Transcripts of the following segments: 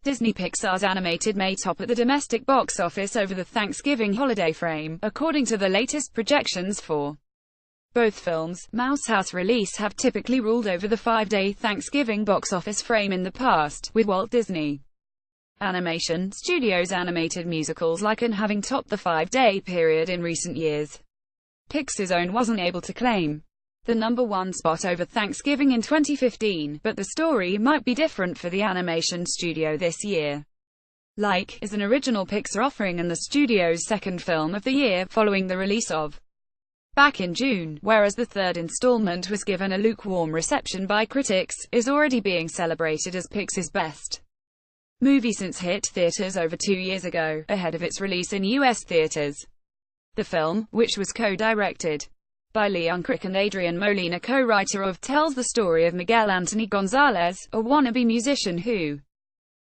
Disney Pixar's animated may top at the domestic box office over the Thanksgiving holiday frame, according to the latest projections for both films. Mouse House release have typically ruled over the 5-day Thanksgiving box office frame in the past, with Walt Disney Animation Studios' animated musicals like and having topped the 5-day period in recent years. Pixar's own wasn't able to claim the #1 spot over Thanksgiving in 2015, but the story might be different for the animation studio this year. Like is an original Pixar offering and the studio's second film of the year, following the release of back in June, whereas the third installment was given a lukewarm reception by critics, is already being celebrated as Pixar's best movie since hit theaters over 2 years ago, ahead of its release in U.S. theaters. The film, which was co-directed by Leon Crick and Adrian Molina, co-writer of, tells the story of Miguel Anthony Gonzalez, a wannabe musician who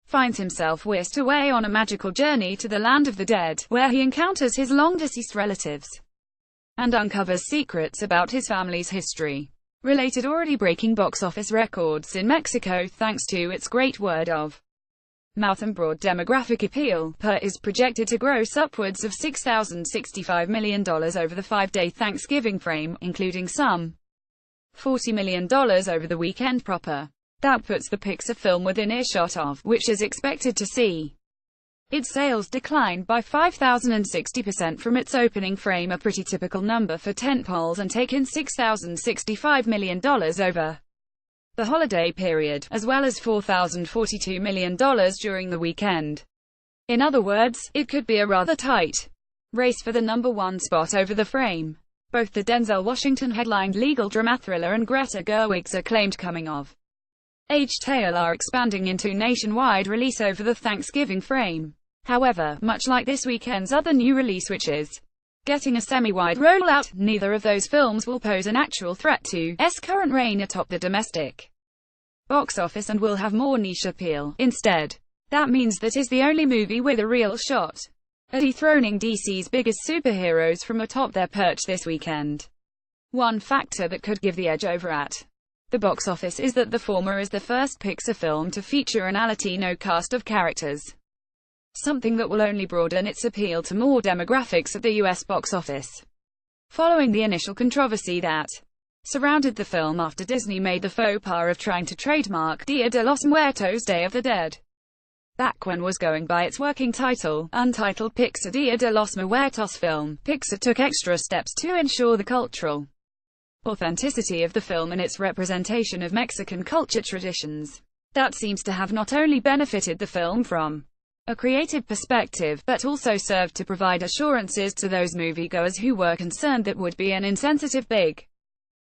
finds himself whisked away on a magical journey to the land of the dead, where he encounters his long-deceased relatives and uncovers secrets about his family's history. Related already breaking box office records in Mexico thanks to its great word of mouth and broad demographic appeal, is projected to gross upwards of $6,065 million over the 5-day Thanksgiving frame, including some $40 million over the weekend proper. That puts the Pixar film within earshot of, which is expected to see its sales decline by 5,060% from its opening frame, a pretty typical number for tentpoles, and take in $6,065 million over the holiday period, as well as $4,042 million during the weekend. In other words, it could be a rather tight race for the #1 spot over the frame. Both the Denzel Washington-headlined legal drama thriller and Greta Gerwig's acclaimed coming-of-age tale are expanding into nationwide release over the Thanksgiving frame. However, much like this weekend's other new release, which is getting a semi-wide rollout, neither of those films will pose an actual threat to its current reign atop the domestic box office and will have more niche appeal. Instead, that means that is the only movie with a real shot at dethroning DC's biggest superheroes from atop their perch this weekend. One factor that could give the edge over at the box office is that the former is the first Pixar film to feature an Latino cast of characters, something that will only broaden its appeal to more demographics at the US box office. Following the initial controversy that surrounded the film after Disney made the faux pas of trying to trademark Dia de los Muertos, Day of the Dead, back when was going by its working title, Untitled Pixar Dia de los Muertos film, Pixar took extra steps to ensure the cultural authenticity of the film and its representation of Mexican culture traditions. That seems to have not only benefited the film from a creative perspective, but also served to provide assurances to those moviegoers who were concerned that would be an insensitive big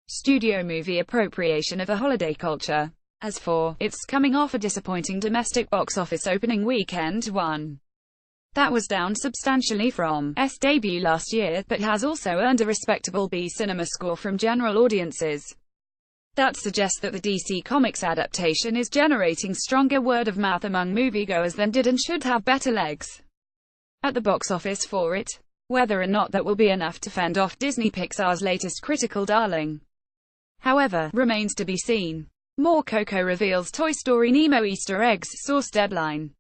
studio movie appropriation of a holiday culture. As for its coming off a disappointing domestic box office opening weekend, one that was down substantially from its debut last year, but has also earned a respectable B cinema score from general audiences. That suggests that the DC Comics adaptation is generating stronger word of mouth among moviegoers than did and should have better legs at the box office for it. Whether or not that will be enough to fend off Disney Pixar's latest critical darling, however, remains to be seen. More Coco reveals Toy Story Nemo Easter eggs, source Deadline.